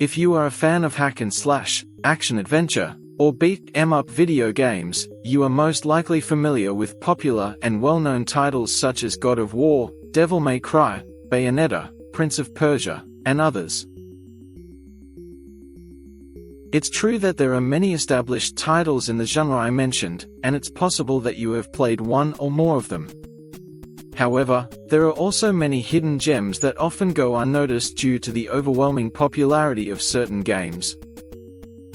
If you are a fan of hack and slash, action-adventure, or beat-em-up video games, you are most likely familiar with popular and well-known titles such as God of War, Devil May Cry, Bayonetta, Prince of Persia, and others. It's true that there are many established titles in the genre I mentioned, and it's possible that you have played one or more of them. However, there are also many hidden gems that often go unnoticed due to the overwhelming popularity of certain games.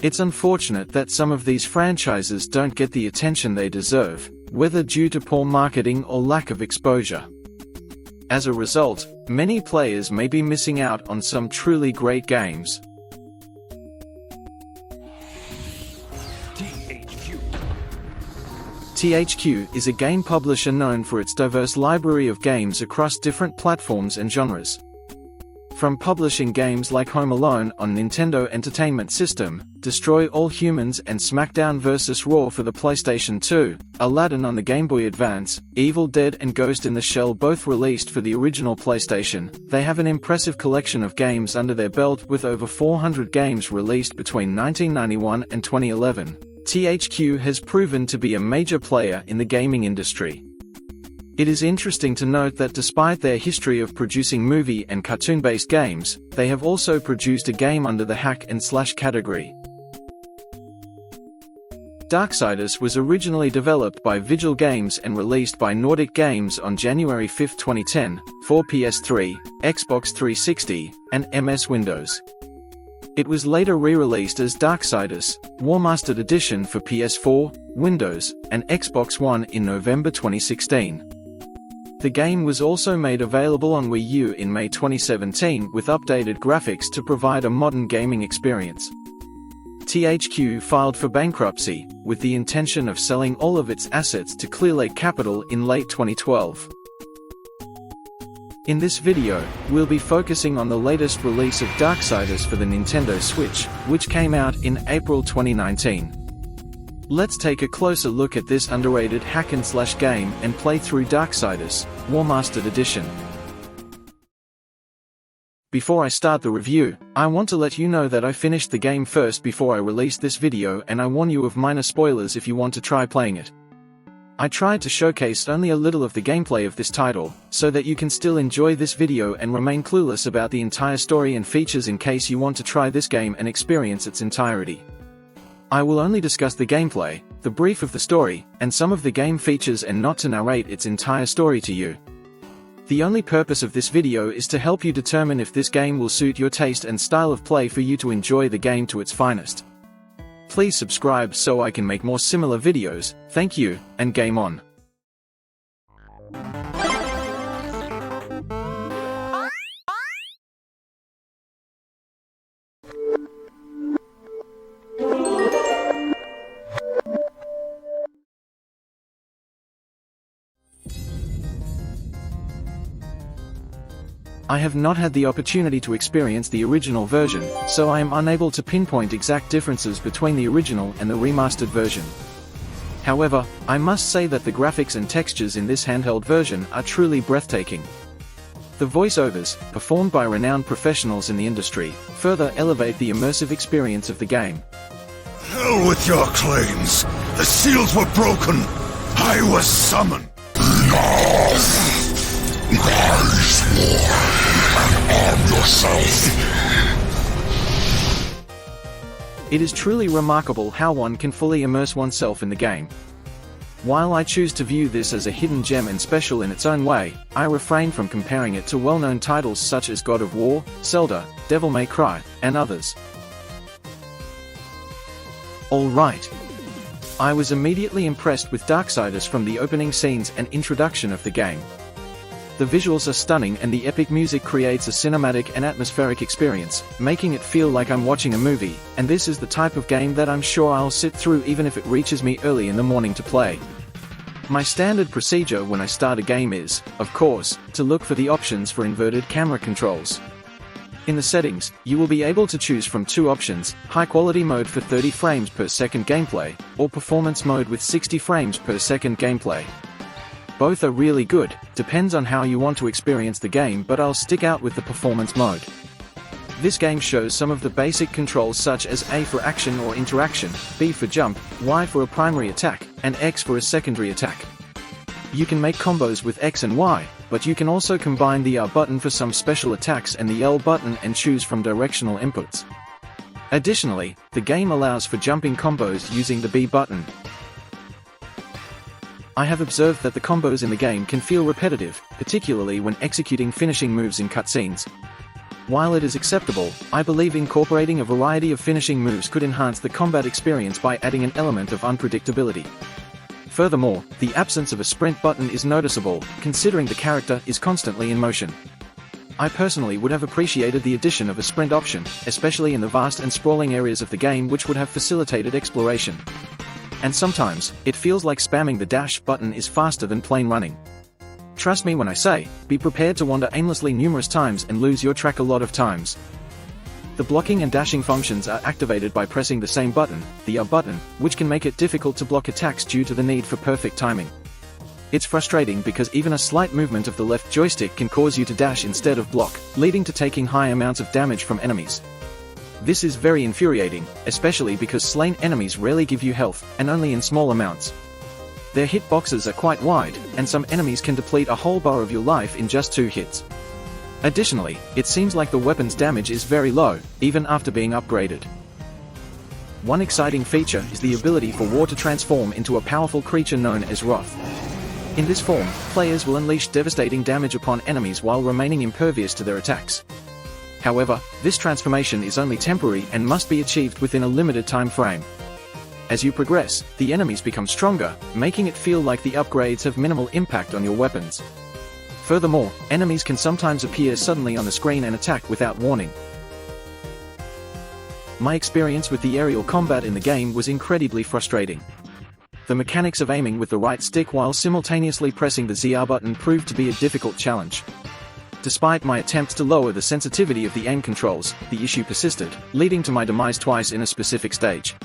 It's unfortunate that some of these franchises don't get the attention they deserve, whether due to poor marketing or lack of exposure. As a result, many players may be missing out on some truly great games. THQ is a game publisher known for its diverse library of games across different platforms and genres. From publishing games like Home Alone on Nintendo Entertainment System, Destroy All Humans and SmackDown vs. Raw for the PlayStation 2, Aladdin on the Game Boy Advance, Evil Dead and Ghost in the Shell both released for the original PlayStation, they have an impressive collection of games under their belt with over 400 games released between 1991 and 2011. THQ has proven to be a major player in the gaming industry. It is interesting to note that despite their history of producing movie and cartoon-based games, they have also produced a game under the hack and slash category. Darksiders was originally developed by Vigil Games and released by Nordic Games on January 5, 2010, for PS3, Xbox 360, and MS Windows. It was later re-released as Darksiders, Warmastered Edition for PS4, Windows, and Xbox One in November 2016. The game was also made available on Wii U in May 2017 with updated graphics to provide a modern gaming experience. THQ filed for bankruptcy, with the intention of selling all of its assets to Clearlake Capital in late 2012. In this video, we'll be focusing on the latest release of Darksiders for the Nintendo Switch, which came out in April 2019. Let's take a closer look at this underrated hack-and-slash game and play through Darksiders, Warmastered Edition. Before I start the review, I want to let you know that I finished the game first before I released this video, and I warn you of minor spoilers if you want to try playing it. I tried to showcase only a little of the gameplay of this title, so that you can still enjoy this video and remain clueless about the entire story and features in case you want to try this game and experience its entirety. I will only discuss the gameplay, the brief of the story, and some of the game features and not to narrate its entire story to you. The only purpose of this video is to help you determine if this game will suit your taste and style of play for you to enjoy the game to its finest. Please subscribe so I can make more similar videos. Thank you, and game on. I have not had the opportunity to experience the original version, so I am unable to pinpoint exact differences between the original and the remastered version. However, I must say that the graphics and textures in this handheld version are truly breathtaking. The voiceovers, performed by renowned professionals in the industry, further elevate the immersive experience of the game. Hell with your claims! The seals were broken! I was summoned! Arm yourself! It is truly remarkable how one can fully immerse oneself in the game. While I choose to view this as a hidden gem and special in its own way, I refrain from comparing it to well-known titles such as God of War, Zelda, Devil May Cry, and others. Alright. I was immediately impressed with Darksiders from the opening scenes and introduction of the game. The visuals are stunning and the epic music creates a cinematic and atmospheric experience, making it feel like I'm watching a movie, and this is the type of game that I'm sure I'll sit through even if it reaches me early in the morning to play. My standard procedure when I start a game is, of course, to look for the options for inverted camera controls. In the settings, you will be able to choose from two options, high quality mode for 30 frames per second gameplay, or performance mode with 60 frames per second gameplay. Both are really good, depends on how you want to experience the game, but I'll stick out with the performance mode. This game shows some of the basic controls such as A for action or interaction, B for jump, Y for a primary attack, and X for a secondary attack. You can make combos with X and Y, but you can also combine the R button for some special attacks and the L button and choose from directional inputs. Additionally, the game allows for jumping combos using the B button. I have observed that the combos in the game can feel repetitive, particularly when executing finishing moves in cutscenes. While it is acceptable, I believe incorporating a variety of finishing moves could enhance the combat experience by adding an element of unpredictability. Furthermore, the absence of a sprint button is noticeable, considering the character is constantly in motion. I personally would have appreciated the addition of a sprint option, especially in the vast and sprawling areas of the game, which would have facilitated exploration. And sometimes, it feels like spamming the dash button is faster than plain running. Trust me when I say, be prepared to wander aimlessly numerous times and lose your track a lot of times. The blocking and dashing functions are activated by pressing the same button, the R button, which can make it difficult to block attacks due to the need for perfect timing. It's frustrating because even a slight movement of the left joystick can cause you to dash instead of block, leading to taking high amounts of damage from enemies. This is very infuriating, especially because slain enemies rarely give you health, and only in small amounts. Their hitboxes are quite wide, and some enemies can deplete a whole bar of your life in just 2 hits. Additionally, it seems like the weapon's damage is very low, even after being upgraded. One exciting feature is the ability for War to transform into a powerful creature known as Wrath. In this form, players will unleash devastating damage upon enemies while remaining impervious to their attacks. However, this transformation is only temporary and must be achieved within a limited time frame. As you progress, the enemies become stronger, making it feel like the upgrades have minimal impact on your weapons. Furthermore, enemies can sometimes appear suddenly on the screen and attack without warning. My experience with the aerial combat in the game was incredibly frustrating. The mechanics of aiming with the right stick while simultaneously pressing the ZR button proved to be a difficult challenge. Despite my attempts to lower the sensitivity of the aim controls, the issue persisted, leading to my demise twice in a specific stage.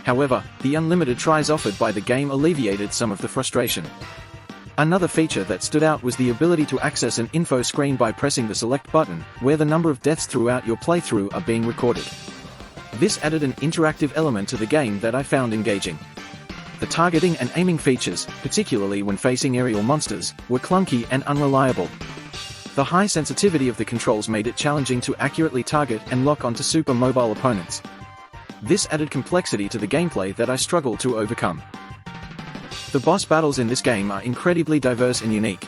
However, the unlimited tries offered by the game alleviated some of the frustration. Another feature that stood out was the ability to access an info screen by pressing the select button, where the number of deaths throughout your playthrough are being recorded. This added an interactive element to the game that I found engaging. The targeting and aiming features, particularly when facing aerial monsters, were clunky and unreliable. The high sensitivity of the controls made it challenging to accurately target and lock onto super mobile opponents. This added complexity to the gameplay that I struggled to overcome. The boss battles in this game are incredibly diverse and unique.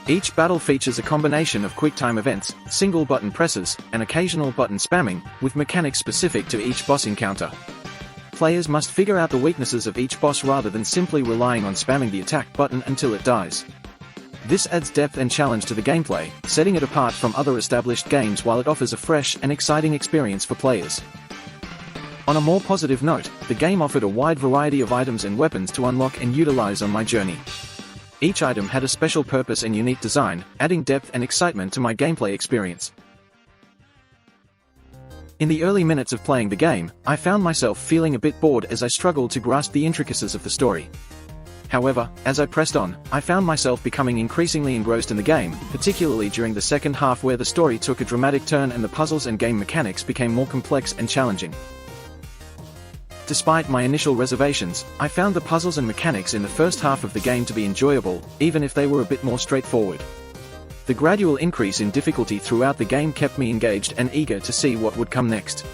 Each battle features a combination of quick-time events, single button presses, and occasional button spamming, with mechanics specific to each boss encounter. Players must figure out the weaknesses of each boss rather than simply relying on spamming the attack button until it dies. This adds depth and challenge to the gameplay, setting it apart from other established games while it offers a fresh and exciting experience for players. On a more positive note, the game offered a wide variety of items and weapons to unlock and utilize on my journey. Each item had a special purpose and unique design, adding depth and excitement to my gameplay experience. In the early minutes of playing the game, I found myself feeling a bit bored as I struggled to grasp the intricacies of the story. However, as I pressed on, I found myself becoming increasingly engrossed in the game, particularly during the second half where the story took a dramatic turn and the puzzles and game mechanics became more complex and challenging. Despite my initial reservations, I found the puzzles and mechanics in the first half of the game to be enjoyable, even if they were a bit more straightforward. The gradual increase in difficulty throughout the game kept me engaged and eager to see what would come next.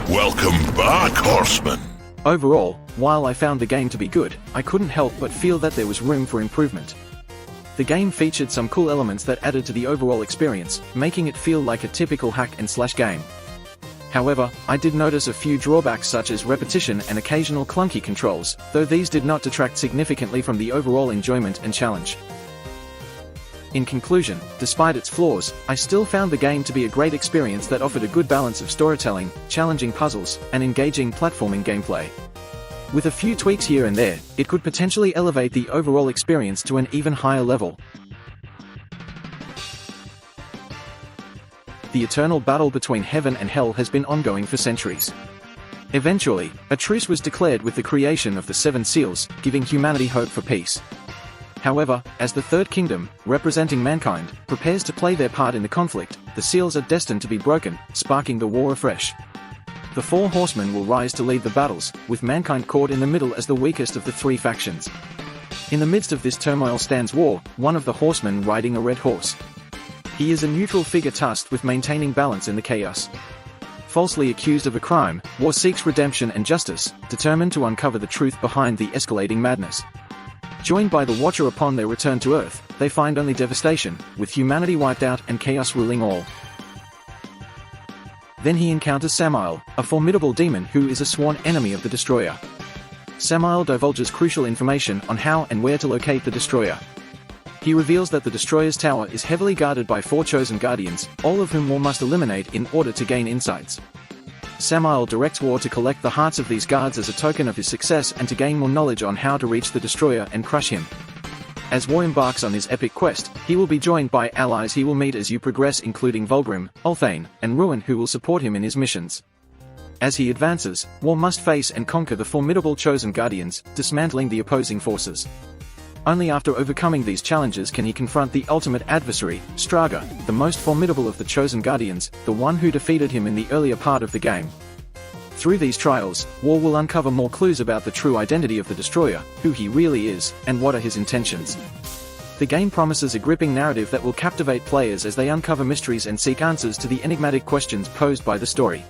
Welcome back, horseman! Overall, while I found the game to be good, I couldn't help but feel that there was room for improvement. The game featured some cool elements that added to the overall experience, making it feel like a typical hack-and-slash game. However, I did notice a few drawbacks such as repetition and occasional clunky controls, though these did not detract significantly from the overall enjoyment and challenge. In conclusion, despite its flaws, I still found the game to be a great experience that offered a good balance of storytelling, challenging puzzles, and engaging platforming gameplay. With a few tweaks here and there, it could potentially elevate the overall experience to an even higher level. The eternal battle between heaven and hell has been ongoing for centuries. Eventually, a truce was declared with the creation of the Seven Seals, giving humanity hope for peace. However, as the Third Kingdom, representing mankind, prepares to play their part in the conflict, the seals are destined to be broken, sparking the war afresh. The Four Horsemen will rise to lead the battles, with mankind caught in the middle as the weakest of the three factions. In the midst of this turmoil stands War, one of the horsemen riding a red horse. He is a neutral figure tasked with maintaining balance in the chaos. Falsely accused of a crime, War seeks redemption and justice, determined to uncover the truth behind the escalating madness. Joined by the Watcher upon their return to Earth, they find only devastation, with humanity wiped out and chaos ruling all. Then he encounters Samael, a formidable demon who is a sworn enemy of the Destroyer. Samael divulges crucial information on how and where to locate the Destroyer. He reveals that the Destroyer's tower is heavily guarded by 4 chosen guardians, all of whom War must eliminate in order to gain insights. Samael directs War to collect the hearts of these guards as a token of his success and to gain more knowledge on how to reach the Destroyer and crush him. As War embarks on his epic quest, he will be joined by allies he will meet as you progress, including Vulgrim, Ulthane, and Ruin, who will support him in his missions. As he advances, War must face and conquer the formidable chosen guardians, dismantling the opposing forces. Only after overcoming these challenges can he confront the ultimate adversary, Straga, the most formidable of the chosen guardians, the one who defeated him in the earlier part of the game. Through these trials, War will uncover more clues about the true identity of the Destroyer, who he really is, and what are his intentions. The game promises a gripping narrative that will captivate players as they uncover mysteries and seek answers to the enigmatic questions posed by the story.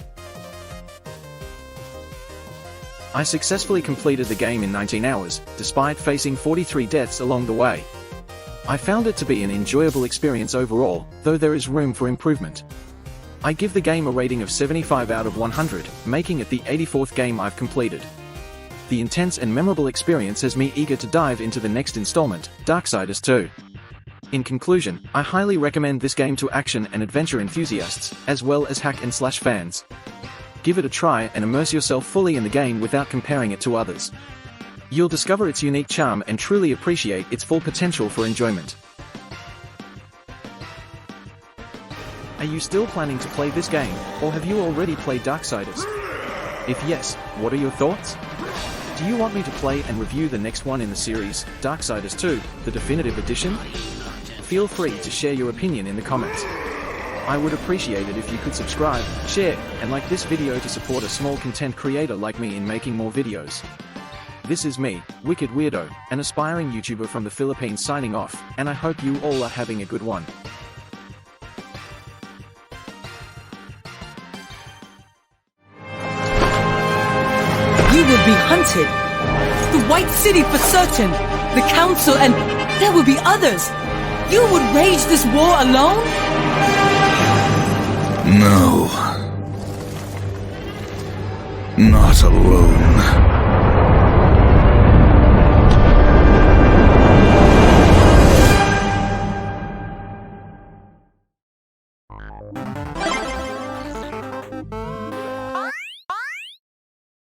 I successfully completed the game in 19 hours, despite facing 43 deaths along the way. I found it to be an enjoyable experience overall, though there is room for improvement. I give the game a rating of 75 out of 100, making it the 84th game I've completed. The intense and memorable experience has me eager to dive into the next installment, Darksiders 2. In conclusion, I highly recommend this game to action and adventure enthusiasts, as well as hack and slash fans. Give it a try and immerse yourself fully in the game without comparing it to others. You'll discover its unique charm and truly appreciate its full potential for enjoyment. Are you still planning to play this game, or have you already played Darksiders? If yes, what are your thoughts? Do you want me to play and review the next one in the series, Darksiders 2, the Definitive Edition? Feel free to share your opinion in the comments. I would appreciate it if you could subscribe, share, and like this video to support a small content creator like me in making more videos. This is me, Wicked Weirdo, an aspiring YouTuber from the Philippines signing off, and I hope you all are having a good one. You will be hunted. The White City for certain. The Council, and there will be others. You would rage this war alone? No. Not alone.